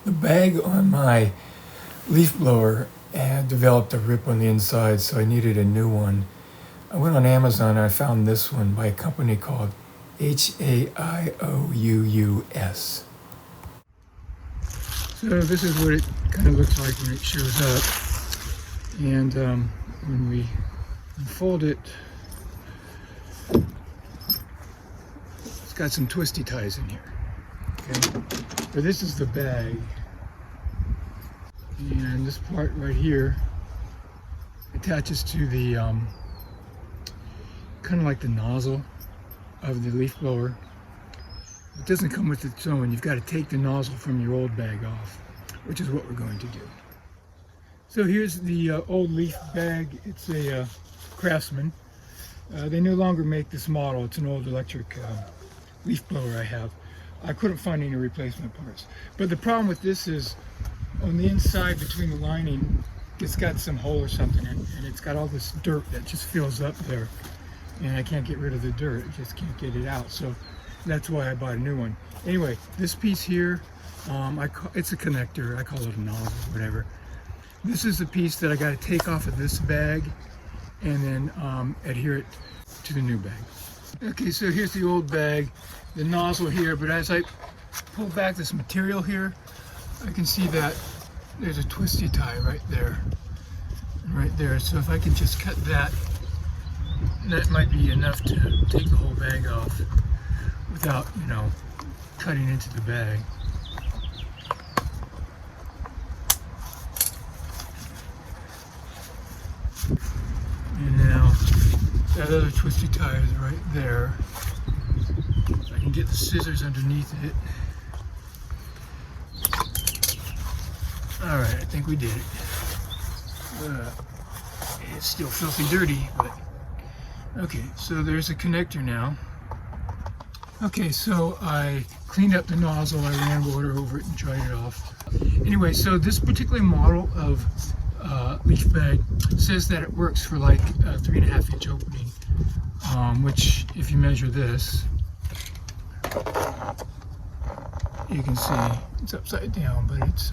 The bag on my leaf blower had developed a rip on the inside, so I needed a new one. I went on Amazon and I found this one by a company called HAIOUUS. So this is what it kind of looks like when it shows up. And when we unfold it, it's got some twisty ties in here. Okay, but this is the bag. And this part right here attaches to the kind of like the nozzle of the leaf blower. It doesn't come with its own. You've got to take the nozzle from your old bag off, which is what we're going to do. So here's the old leaf bag. It's a Craftsman. They no longer make this model. It's an old electric leaf blower I have. I couldn't find any replacement parts. But the problem with this is on the inside between the lining, it's got some hole or something, and it's got all this dirt that just fills up there. And I can't get rid of the dirt. I just can't get it out. So that's why I bought a new one. Anyway, this piece here, it's a connector. I call it a nozzle, whatever. This is the piece that I got to take off of this bag and then adhere it to the new bag. Okay, so here's the old bag, the nozzle here, but as I pull back this material here, I can see that there's a twisty tie right there and right there. So if I can just cut that, that might be enough to take the whole bag off without, cutting into the bag. And now that other twisty tie is right there. I can get the scissors underneath it. Alright, I think we did it. It's still filthy dirty, but okay, so there's a connector now. Okay, so I cleaned up the nozzle, I ran water over it and dried it off. Anyway, so this particular model of leaf bag says that it works for like a 3.5 inch opening, which if you measure this, you can see it's upside down, but it's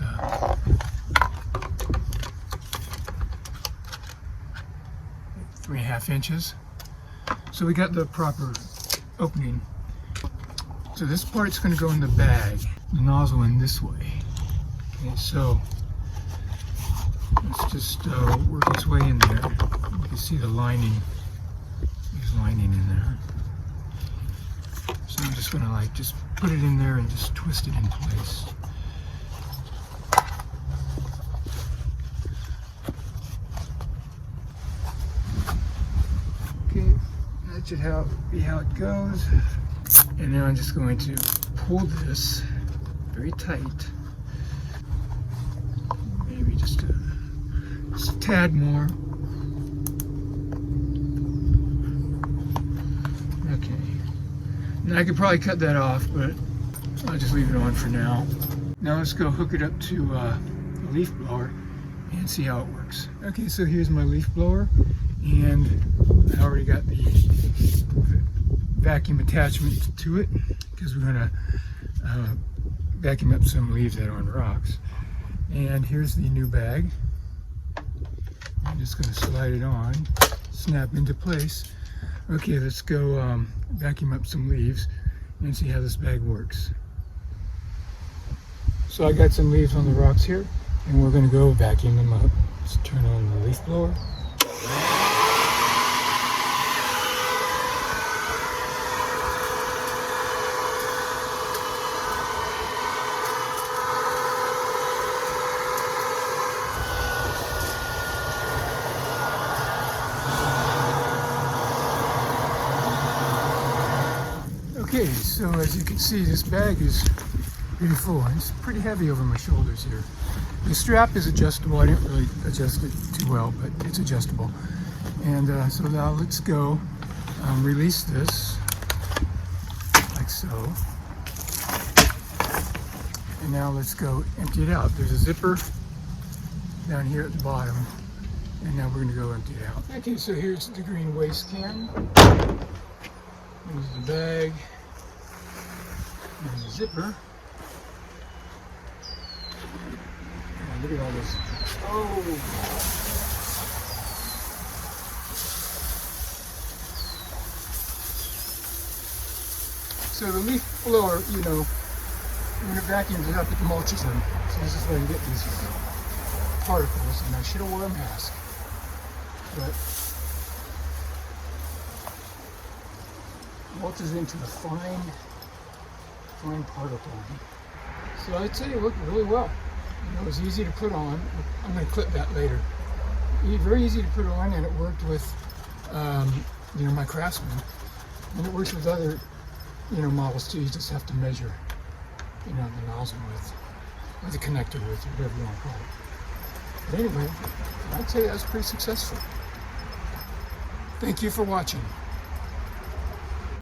3.5 inches. So we got the proper opening. So this part's going to go in the bag, the nozzle in this way. Okay, so let's just work its way in there. You can see the lining. There's lining in there. So I'm just going to just put it in there and just twist it in place. Okay, that should be how it goes. And now I'm just going to pull this very tight. Maybe just a tad more. Okay. Now I could probably cut that off, but I'll just leave it on for now. Now let's go hook it up to the leaf blower and see how it works. Okay, so here's my leaf blower, and I already got the vacuum attachment to it because we're going to vacuum up some leaves that are on rocks. And here's the new bag. I'm just going to slide it on, snap into place. Okay, let's go vacuum up some leaves and see how this bag works. So I got some leaves on the rocks here, and we're going to go vacuum them up. Let's turn on the leaf blower. Okay, so as you can see, this bag is pretty full, and it's pretty heavy over my shoulders here. The strap is adjustable. I didn't really adjust it too well, but it's adjustable. And so now let's go release this, like so. And now let's go empty it out. There's a zipper down here at the bottom, and now we're going to go empty it out. Okay, so here's the green waste can. There's the bag. There's a zipper. Look at all this. Oh. So the leaf blower, you know, when it vacuums it up, it mulches them. So this is where you get these particles, and I should have worn a mask. But mulches into the fine particle. So I'd say it worked really well. You know, it was easy to put on. I'm going to clip that later. Very easy to put on, and it worked with, you know, my Craftsman, and it works with other, you know, models too. You just have to measure, you know, the nozzle width, or the connector width, whatever you want to call it. But anyway, I'd say that's pretty successful. Thank you for watching.